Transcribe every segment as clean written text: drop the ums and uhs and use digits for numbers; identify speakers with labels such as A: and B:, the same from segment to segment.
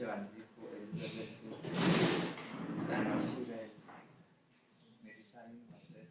A: Natasha Wanjiku, Elizabeth and Washira ni returning process.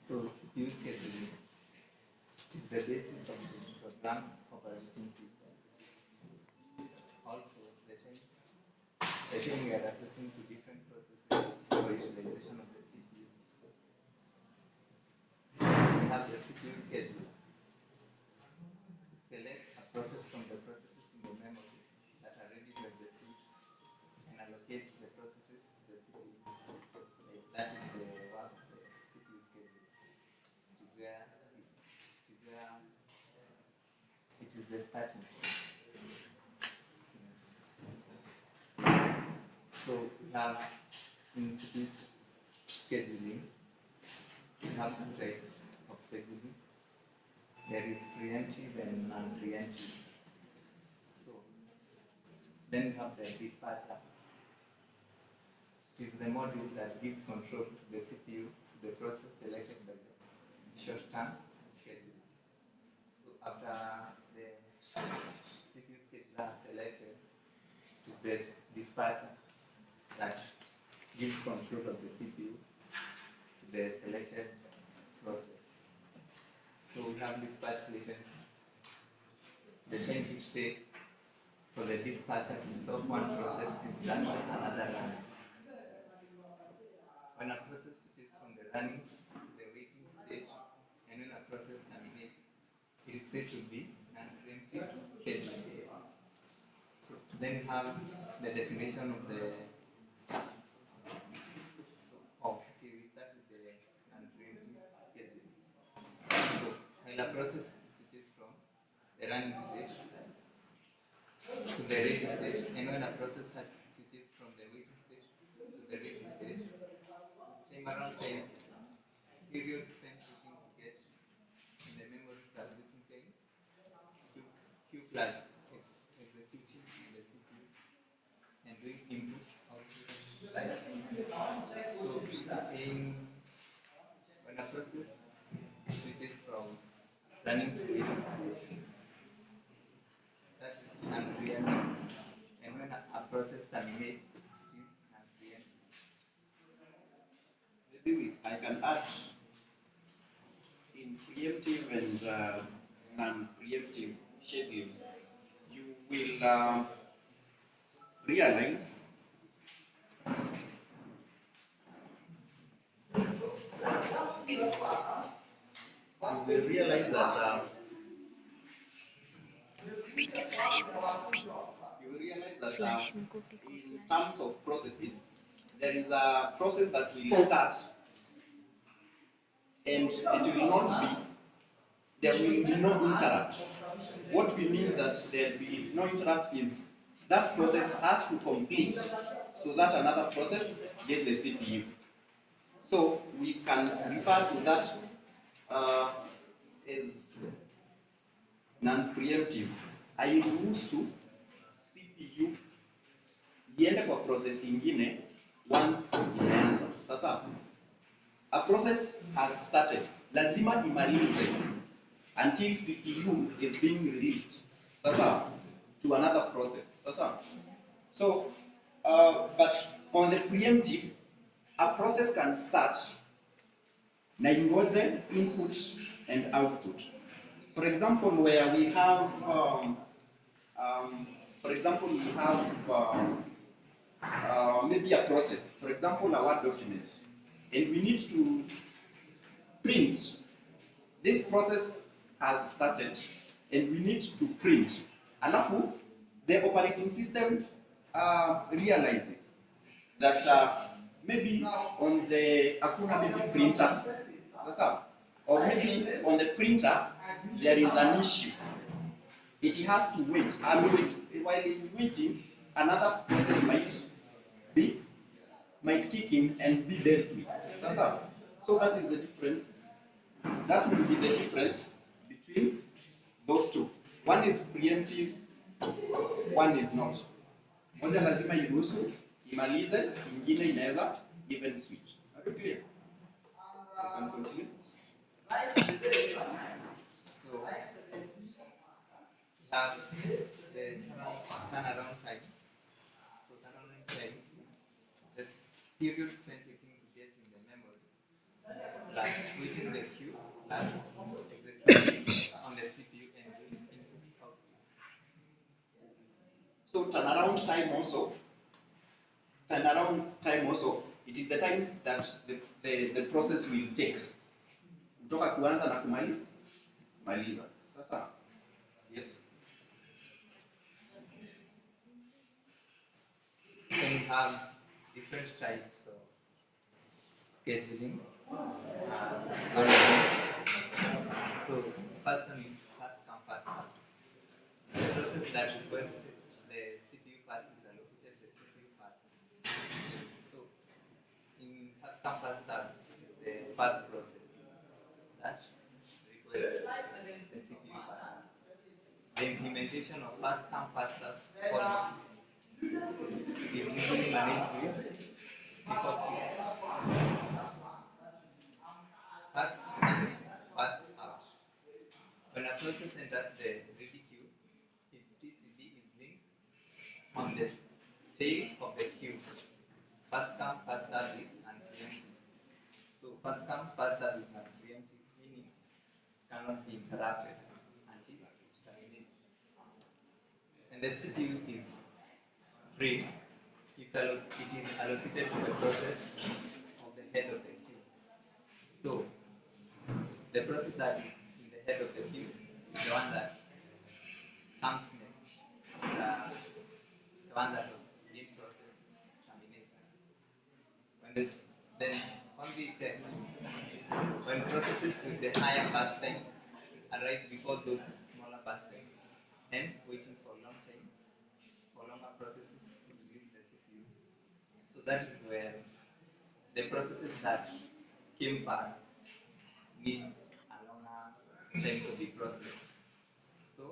A: So CPU scheduling is the basis of the program operating system. Also, the time we are accessing to different processes for utilization of the CPU. We have the CPU schedule. It selects a process from the processes in the memory that are ready to execute and allocates the processes to the CPU. That is the work of the CPU schedule. It is the starting point. So we have in CPU scheduling, we have two types of scheduling. There is preemptive and non-preemptive. So then we have the dispatcher. It is the module that gives control to the CPU to the process selected by the short-term schedule. So after the CPU scheduler is selected, it is the dispatcher that gives control of the CPU to the selected process. So we have dispatch latency. The time it takes for the dispatcher to stop one process and start another run. When a process switches from the running to the waiting stage, and when a process terminates, it is said to be non-preemptive scheduling. So then we have the definition of the. We start with the non-preemptive scheduling. So when a process switches from the running stage to the ready stage, and when a process switches from the waiting stage to the ready stage, time around time, period spent waiting to get in the memory plus waiting time, Q plus executing on the CPU and doing input output. So when a process switches from running to waiting stage, that is non-preemptive. And when a process terminates, it is non-preemptive.
B: Maybe I can add in preemptive and non-preemptive scheduling, you will realize that in terms of processes, there is a process that will start and it will not be, there will be no interrupt. What we mean that there will be no interrupt is that process has to complete so that another process gets the CPU. So we can refer to that as non-preemptive. Hairuhusu CPU iende kwa process ingine once imeanza. Sasa a process has started, lazima imalize until CPU is being released. Sasa to another process. Sasa so but on the preemptive, a process can start na ingoje input and output. For example, where we have maybe a process, for example, a Word document, and we need to print. This process has started, and we need to print. Alafu, the operating system realizes that maybe on the Akuna maybe printer, or maybe on the printer there is an issue. It has to wait, and while it is waiting, another process might kick in and be dealt with. So that is the difference. That will be the difference between those two. One is preemptive, one is not. Moja lazima iruhusu imalize, ingine inaweza even switch. Are you clear? You can continue.
A: So we have the turnaround time. So turnaround time, the period spent waiting to get in the memory, plus switching the queue, plus executing on the CPU and doing input output.
B: So turnaround time also, it is the time that the process will take kutoka kuanza na kumaliza. Sasa, yes.
A: Then we have different types of scheduling. So first one is fast come fast serve. The process that requests the CPU parts is allocated the CPU parts. So in fast come fast serve, the first process that requests the CPU parts. The implementation of fast come fast serve policy is usually managed with before fast in, fast out. When a process enters the ready queue, its PCB is linked on the tail of the queue. Fast come, fast service, and preemptive. So fast come, fast service, and preemptive, meaning it cannot be interrupted until it terminates. And the CPU is free. It is allocated to the process of the head of the queue. So the process that is in the head of the queue is the one that comes next. The one that was being processed terminates. Then on the test, when processes with the higher bus time arrive before those with smaller bus times, hence waiting for long time for longer processes to use the CPU. So that is where the processes that came fast need a longer time to be processed. So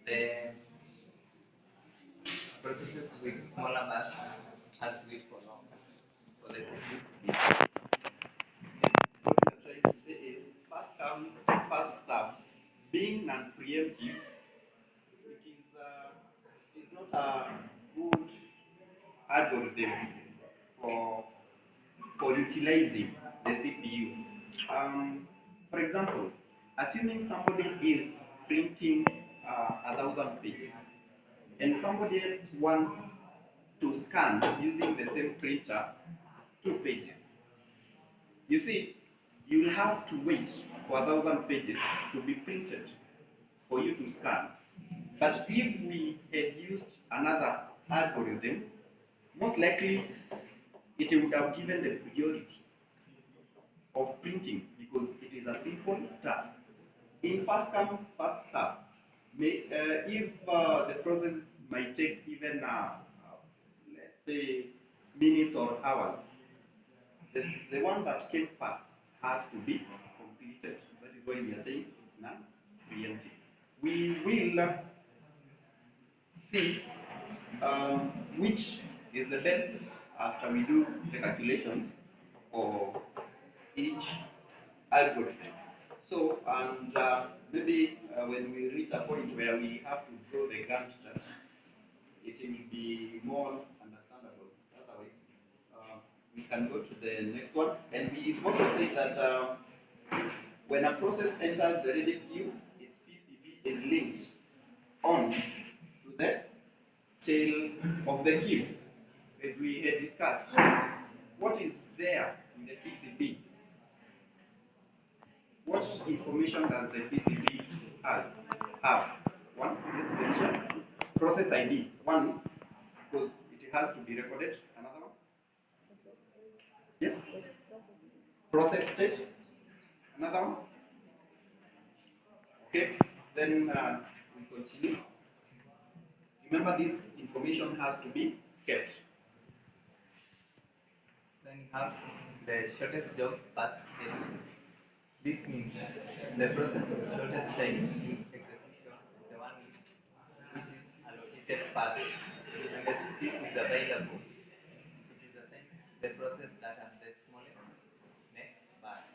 A: the processes with smaller bus has to wait for longer for the CPU.
B: What we are trying to say is fast come, fast serve. Being non-preemptive, it is not a good algorithm for utilizing the CPU. For example, assuming somebody is printing 1,000 pages, and somebody else wants to scan using the same printer 2 pages. You see, you'll have to wait for 1,000 pages to be printed for you to scan. But if we had used another algorithm, most likely it would have given the priority of printing because it is a simple task. In fast come, fast serve, if the process might take even, let's say, minutes or hours, the one that came first has to be completed. That is why we are saying it's non-preemptive. We will see which is the best after we do the calculations for each algorithm. So, and maybe when we reach a point where we have to draw the Gantt chart, it will be more understandable. Otherwise, we can go to the next one. And we also say that when a process enters the ready queue, its PCB is linked on to the tail of the queue, as we had discussed. What is there in the PCB? What information does the PCB have? One, let's mention process ID. One, because it has to be recorded. Another one? Yes? Process state. Another one? Okay, then we continue. Remember, this information has to be kept.
A: Then you have the shortest job path state. This means the process with the shortest time execution is the one which is allocated first. When the CPU is available, it is assigned the process that has the smallest next path.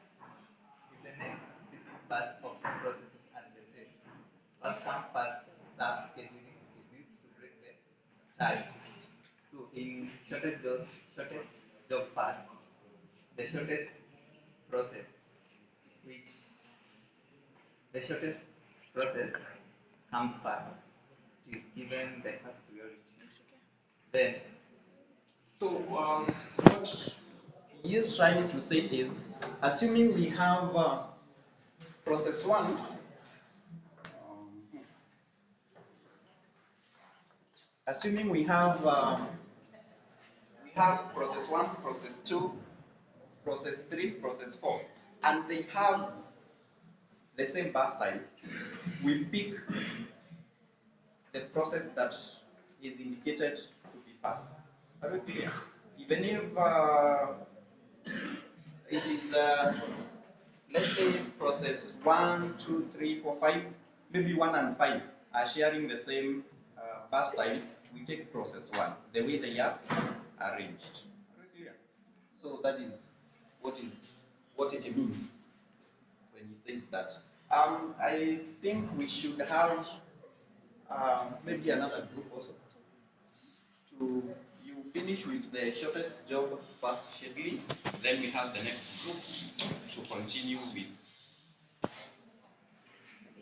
A: shortest job path, the shortest process, which the shortest process comes first, is given the first priority. Then,
B: So, what he is trying to say is, assuming we have process one, assuming we have process one, process two, process three, process four, and they have the same bus time, we pick the process that is indicated to be fast. Are we clear? Even if it is, let's say, process 1, 2, 3, 4, 5, maybe 1 and 5 are sharing the same bus time, we take process 1, the way they are arranged. Are we clear? So that is what it means when he says that. I think we should have maybe another group also to you finish with the shortest job first scheduling, then we have the next group to continue with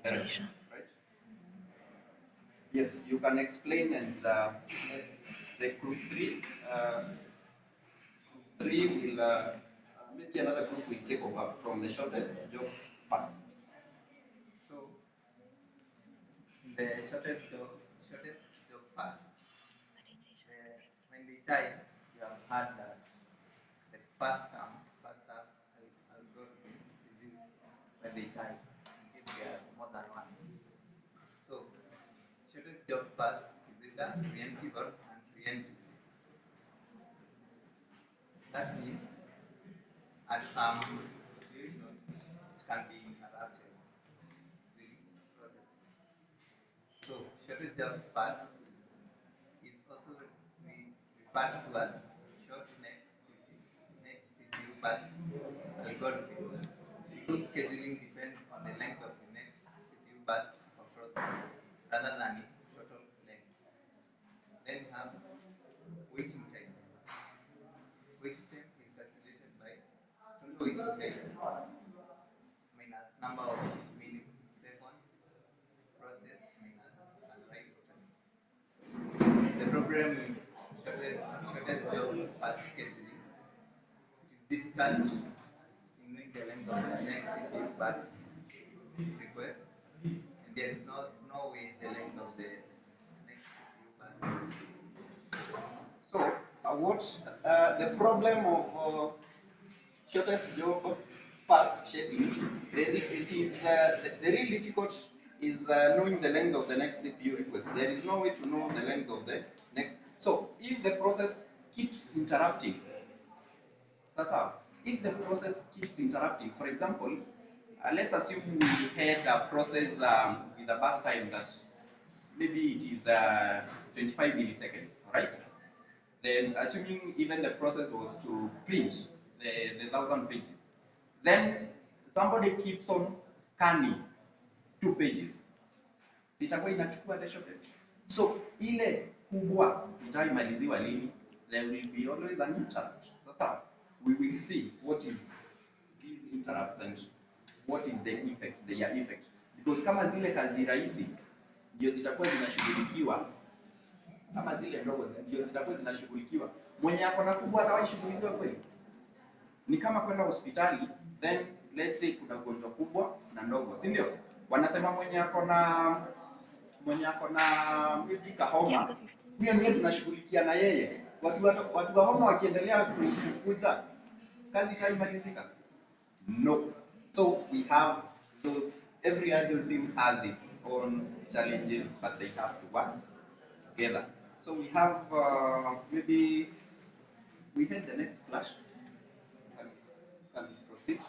B: the rest, right? Yes, you can explain and let's the group three. Group three will maybe another group will take over from the shortest job first.
A: so the shortest job path, when they type, you have heard that the first come, first serve algorithm is used when they type, in case there are more than one. So, shortest job first is either preemptive or unpreemptive. That means at some situation it can be interrupted during processing. So, shortest job first is also referred to as short next CPU path algorithm because scheduling depends on the length of the next CPU burst for process rather than its total length. Then we have waiting time. Waiting time is calculated by total waiting time minus number of milliseconds processed minus arrival time. The problem with shortest job path scheduling, it is difficult in knowing the length of the next CPU burst request, and there is no way the length of the next CPU burst.
B: So what the problem of shortest job fast scheduling, it is the real difficult is knowing the length of the next CPU request. There is no way to know the length of the next. So if the process keeps interrupting, sasa, if the process keeps interrupting, for example, let's assume we had a process with a bus time that maybe it is 25 milliseconds, right? Then assuming even the process was to print the 1,000 pages, then somebody keeps on scanning 2 pages, sitakuwa inachukua the shortest. So ile kubwa itaimaliziwa lini? There will be always an interrupt. Sasa we will see what is these interrupts and what is the effect, their effect, because kama zile kazi rahisi ndio zitakuwa zinashughulikiwa, kama zile ndogo ndio zitakuwa zinashughulikiwa, mwenye ako na kubwa atawahi shughulikiwa kweli? Ni kama kwenda hospitali, then let's say kuna ugonjwa kubwa na ndogo, si ndio? Wanasema mwenye ako na maybe kahoma, huyo ndiye tunashughulikia na yeye. Watu wa homa wakiendelea kukuja, kazi itaimalizika? No. So we have those, every algorithm has its own challenges, but they have to work together. So we have maybe we had the next flash. Can proceed.